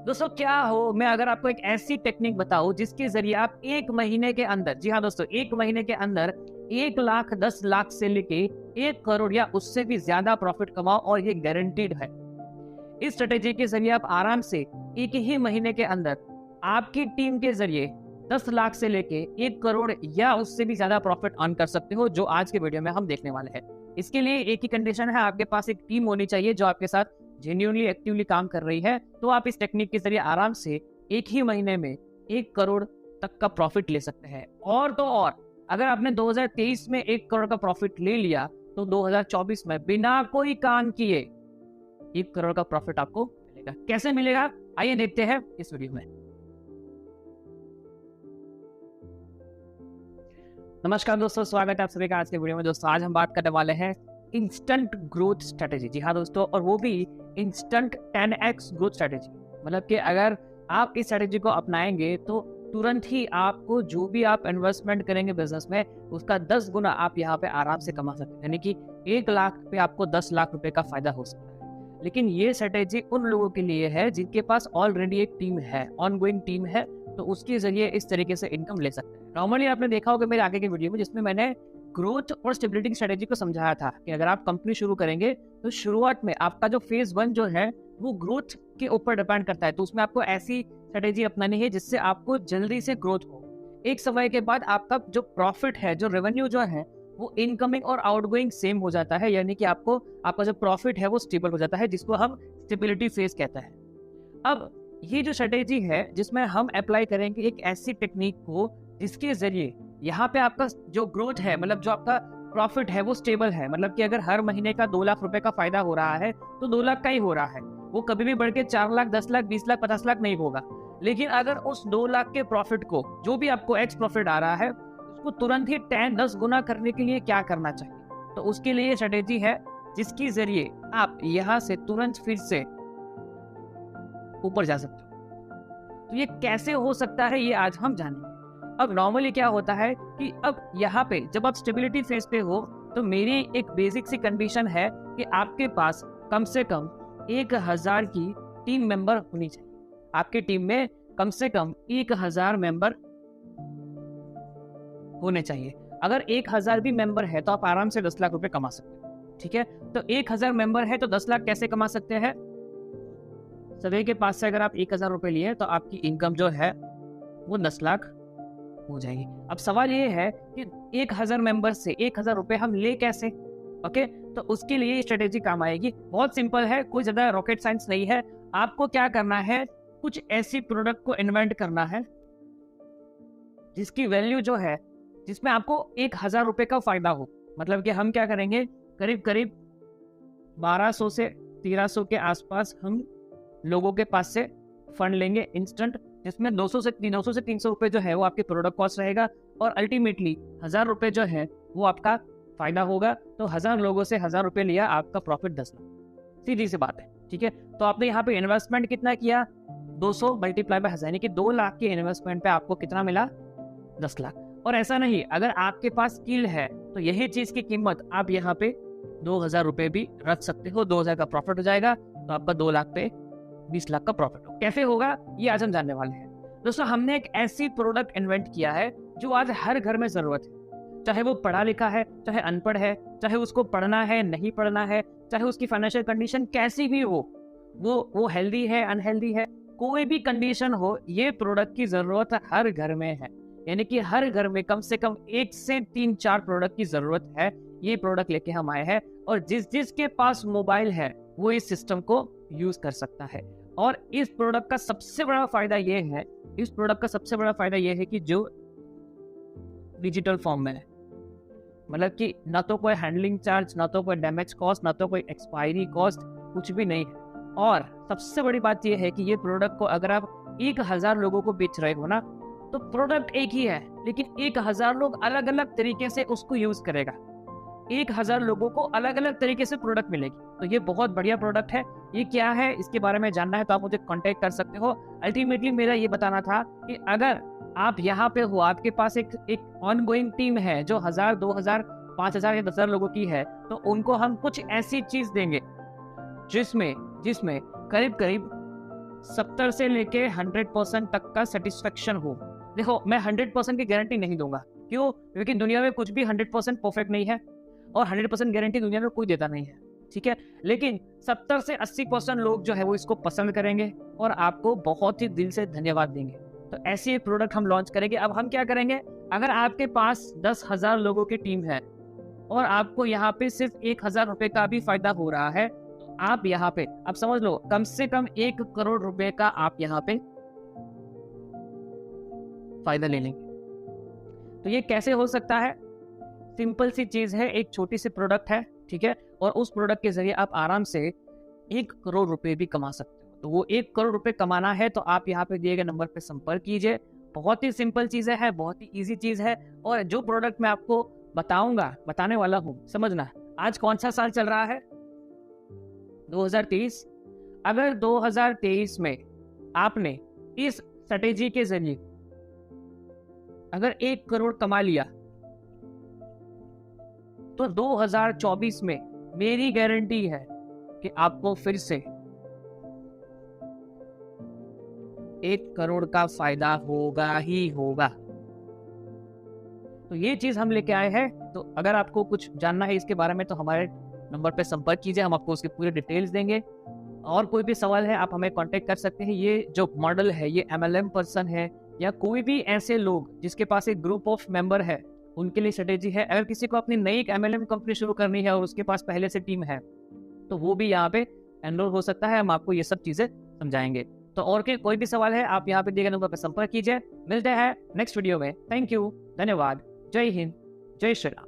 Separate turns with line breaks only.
दोस्तों क्या हो, मैं अगर आपको एक ऐसी टेक्निक बताऊं जिसके जरिए आप एक महीने के अंदर, जी हाँ दोस्तों, एक महीने के अंदर 1 लाख 10 लाख से लेके 1 करोड़ या उससे भी ज्यादा प्रॉफिट कमाओ, और ये गारंटीड है। इस स्ट्रेटेजी के जरिए आप आराम से एक ही महीने के अंदर आपकी टीम के जरिए 10 लाख से लेके 1 करोड़ या उससे भी ज्यादा प्रॉफिट अर्न कर सकते हो, जो आज के वीडियो में हम देखने वाले हैं। इसके लिए एक ही कंडीशन है, आपके पास एक टीम होनी चाहिए जो आपके साथ जेन्युइनली एक्टिवली काम कर रही है। तो आप इस टेक्निक के जरिए आराम से एक ही महीने में 1 करोड़ तक का प्रॉफिट ले सकते हैं। और तो और, अगर आपने 2023 में 1 करोड़ का प्रॉफिट ले लिया तो 2024 में बिना कोई काम किए 1 करोड़ का प्रॉफिट आपको मिलेगा। कैसे मिलेगा, आइए देखते हैं इस वीडियो में। नमस्कार दोस्तों, स्वागत है आप सभी का आज के वीडियो में। दोस्तों आज हम बात करने वाले हैं इंस्टेंट ग्रोथ स्ट्रेटेजी। जी हाँ दोस्तों, और वो भी इंस्टेंट 10x ग्रोथ स्ट्रेटेजी। मतलब कि अगर आप इस स्ट्रेटेजी को अपनाएंगे तो तुरंत ही आपको जो भी आप इन्वेस्टमेंट करेंगे बिजनेस में, उसका 10 गुना आप यहाँ पे आराम से कमा सकते हैं। यानी कि 1 लाख पे आपको 10 लाख रुपए का फायदा हो सकता है। लेकिन ये स्ट्रेटेजी उन लोगों के लिए है जिनके पास ऑलरेडी एक टीम है, ऑनगोइंग टीम है, तो उसके जरिए इस तरीके से इनकम ले सकते हैं। नॉर्मली आपने देखा होगा मेरे आगे के वीडियो में, जिसमें मैंने ग्रोथ और स्टेबिलिटी स्ट्रेटेजी को समझाया था कि अगर आप कंपनी शुरू करेंगे तो शुरुआत में आपका जो फेज 1 जो है वो ग्रोथ के ऊपर डिपेंड करता है। तो उसमें आपको ऐसी स्ट्रेटेजी अपनानी है जिससे आपको जल्दी से ग्रोथ हो। एक समय के बाद आपका जो प्रॉफिट है, जो रेवेन्यू जो है, वो इनकमिंग और आउटगोइंग सेम हो जाता है। यानी कि आपका जो प्रॉफिट है वो स्टेबल हो जाता है, जिसको हम स्टेबिलिटी फेज कहते हैं। अब ये जो स्ट्रेटेजी है जिसमें हम अप्लाई करेंगे एक ऐसी टेक्निक को जिसके जरिए यहाँ पे आपका जो ग्रोथ है, मतलब जो आपका प्रॉफिट है वो स्टेबल है। मतलब कि अगर हर महीने का 2 लाख रुपए का फायदा हो रहा है तो 2 लाख का ही हो रहा है, वो कभी भी बढ़ के 4 लाख 10 लाख 20 लाख 50 लाख नहीं होगा। लेकिन अगर उस 2 लाख के प्रॉफिट को, जो भी आपको एक्स प्रॉफिट आ रहा है, उसको तुरंत ही 10-10 गुना करने के लिए क्या करना चाहिए, तो उसके लिए स्ट्रेटेजी है जिसके जरिए आप यहाँ से तुरंत फिर से ऊपर जा सकते हो। तो ये कैसे हो सकता है, ये आज हम जानेंगे। अब नॉर्मली क्या होता है कि अब यहाँ पे जब आप स्टेबिलिटी फेज पे हो तो मेरी एक बेसिक सी कंडीशन है कि आपके पास कम से कम 1000 की टीम मेंबर होनी चाहिए। आपके टीम में कम से कम 1000 मेंबर होने चाहिए। अगर 1000 भी मेंबर है तो आप आराम से 10 लाख रुपए कमा सकते हैं। ठीक है, तो 1000 मेंबर है तो 10 लाख कैसे कमा सकते हैं? सभी के पास से अगर आप 1000 रुपए लिए तो आपकी इनकम जो है वो 10 लाख हो जाएगी। अब सवाल ये है कि 1000 मेंबर से 1000 रुपए हम ले कैसे? ओके, तो उसके लिए ये स्ट्रेटेजी काम आएगी। बहुत सिंपल है, कोई ज्यादा रॉकेट साइंस नहीं है। आपको क्या करना है, कुछ ऐसी प्रोडक्ट को इन्वेंट करना है जिसकी वैल्यू जो है, जिसमें आपको 1000 रुपए का फायदा हो। मतलब कि हम क्या करेंगे, करीब करीब 1200 से 1300 के आसपास हम लोगों के पास से फंड लेंगे इंस्टेंट, जिसमें 200 से 300 रुपए जो है वो आपके प्रोडक्ट कॉस्ट रहेगा, और अल्टीमेटली 1000 रुपए जो है वो आपका फायदा होगा। तो 1000 लोगों से 1000 रुपए लिया, आपका प्रॉफिट 10 लाख। सीधी सी बात है। ठीक है, तो आपने यहाँ पे इन्वेस्टमेंट कितना किया, 200 मल्टीप्लाई बाय 1000, यानी कि 2 लाख के इन्वेस्टमेंट पे आपको कितना मिला, 10 लाख। और ऐसा नहीं, अगर आपके पास स्किल है तो यही चीज की कीमत आप यहाँ पे 2000 रुपए भी रख सकते हो। 2000 का प्रॉफिट हो जाएगा तो आपका 2 लाख पे 20 लाख का प्रॉफिट हो। कैसे होगा ये आज हम जानने वाले हैं। दोस्तों हमने एक ऐसी प्रोडक्ट इन्वेंट किया है जो आज हर घर में जरूरत है। चाहे वो पढ़ा लिखा है, चाहे अनपढ़ है, चाहे उसको पढ़ना है नहीं पढ़ना है, चाहे उसकी फाइनेंशियल कंडीशन कैसी भी हो, वो हेल्दी है अनहेल्दी है, कोई भी कंडीशन हो, ये प्रोडक्ट की जरूरत हर घर में है। यानी कि हर घर में कम से कम 1 से 3-4 प्रोडक्ट की जरूरत है। ये प्रोडक्ट लेके हम आए हैं, और जिसके पास मोबाइल है वो इस सिस्टम को यूज कर सकता है। और इस प्रोडक्ट का सबसे बड़ा फायदा ये है कि जो डिजिटल फॉर्म में है, मतलब कि ना तो कोई हैंडलिंग चार्ज, ना तो कोई डैमेज कॉस्ट, ना तो कोई एक्सपायरी कॉस्ट, कुछ भी नहीं है। और सबसे बड़ी बात यह है कि ये प्रोडक्ट को अगर आप 1000 लोगों को बेच रहे हो ना, तो प्रोडक्ट एक ही है, लेकिन 1000 लोग अलग अलग तरीके से उसको यूज करेगा। 1000 लोगों को अलग अलग तरीके से प्रोडक्ट मिलेगी। तो ये बहुत बढ़िया प्रोडक्ट है। ये क्या है, इसके बारे में जानना है तो आप मुझे कांटेक्ट कर सकते हो। अल्टीमेटली मेरा ये बताना था कि अगर आप यहाँ पे हो, आपके पास एक ऑनगोइंग टीम है जो 1000, 2000, 5000 या 10,000 लोगों की है, तो उनको हम कुछ ऐसी चीज देंगे जिसमें करीब करीब 70 से लेके 100% तक का सेटिस्फेक्शन हो। देखो, मैं 100% की गारंटी नहीं दूंगा। क्यों? क्योंकि दुनिया में कुछ भी 100% परफेक्ट नहीं है और 100% गारंटी दुनिया में कोई देता नहीं है, ठीक है। लेकिन 70 से 80% लोग जो है वो इसको पसंद करेंगे और आपको बहुत ही दिल से धन्यवाद देंगे। तो ऐसी एक प्रोडक्ट हम लॉन्च करेंगे। अब हम क्या करेंगे, अगर आपके पास 10,000 लोगों की टीम है और आपको यहाँ पे सिर्फ 1,000 रुपए का भी फायदा हो रहा है, तो आप यहाँ पे, अब समझ लो, कम से कम 1 करोड़ रुपए का आप यहाँ पे फायदा ले लेंगे। तो ये कैसे हो सकता है? सिंपल सी चीज है, एक छोटी सी प्रोडक्ट है, ठीक है, और उस प्रोडक्ट के जरिए आप आराम से 1 करोड़ रुपए भी कमा सकते हो। तो वो 1 करोड़ रुपए कमाना है तो आप यहाँ पे दिए गए नंबर पे संपर्क कीजिए। बहुत ही सिंपल चीजें है, बहुत ही इजी चीज है। और जो प्रोडक्ट मैं आपको बताने वाला हूँ, समझना, आज कौन सा साल चल रहा है? 2023। अगर 2023 में आपने इस स्ट्रेटेजी के जरिए अगर 1 करोड़ कमा लिया, तो 2024 में मेरी गारंटी है कि आपको फिर से 1 करोड़ का फायदा होगा ही होगा। तो ये चीज हम लेके आए हैं। तो अगर आपको कुछ जानना है इसके बारे में तो हमारे नंबर पे संपर्क कीजिए, हम आपको उसके पूरे डिटेल्स देंगे। और कोई भी सवाल है आप हमें कांटेक्ट कर सकते हैं। ये जो मॉडल है ये MLM पर्सन है या कोई भी ऐसे लोग जिसके पास एक ग्रुप ऑफ मेंबर है, उनके लिए स्ट्रेटेजी है। अगर किसी को अपनी नई एक MLM कंपनी शुरू करनी है और उसके पास पहले से टीम है, तो वो भी यहाँ पे एनरोल हो सकता है। हम आपको ये सब चीजें समझाएंगे। तो और कोई भी सवाल है आप यहाँ पे दिए गए नंबर पर संपर्क कीजिए। मिलते हैं नेक्स्ट वीडियो में। थैंक यू, धन्यवाद, जय हिंद, जय श्री राम।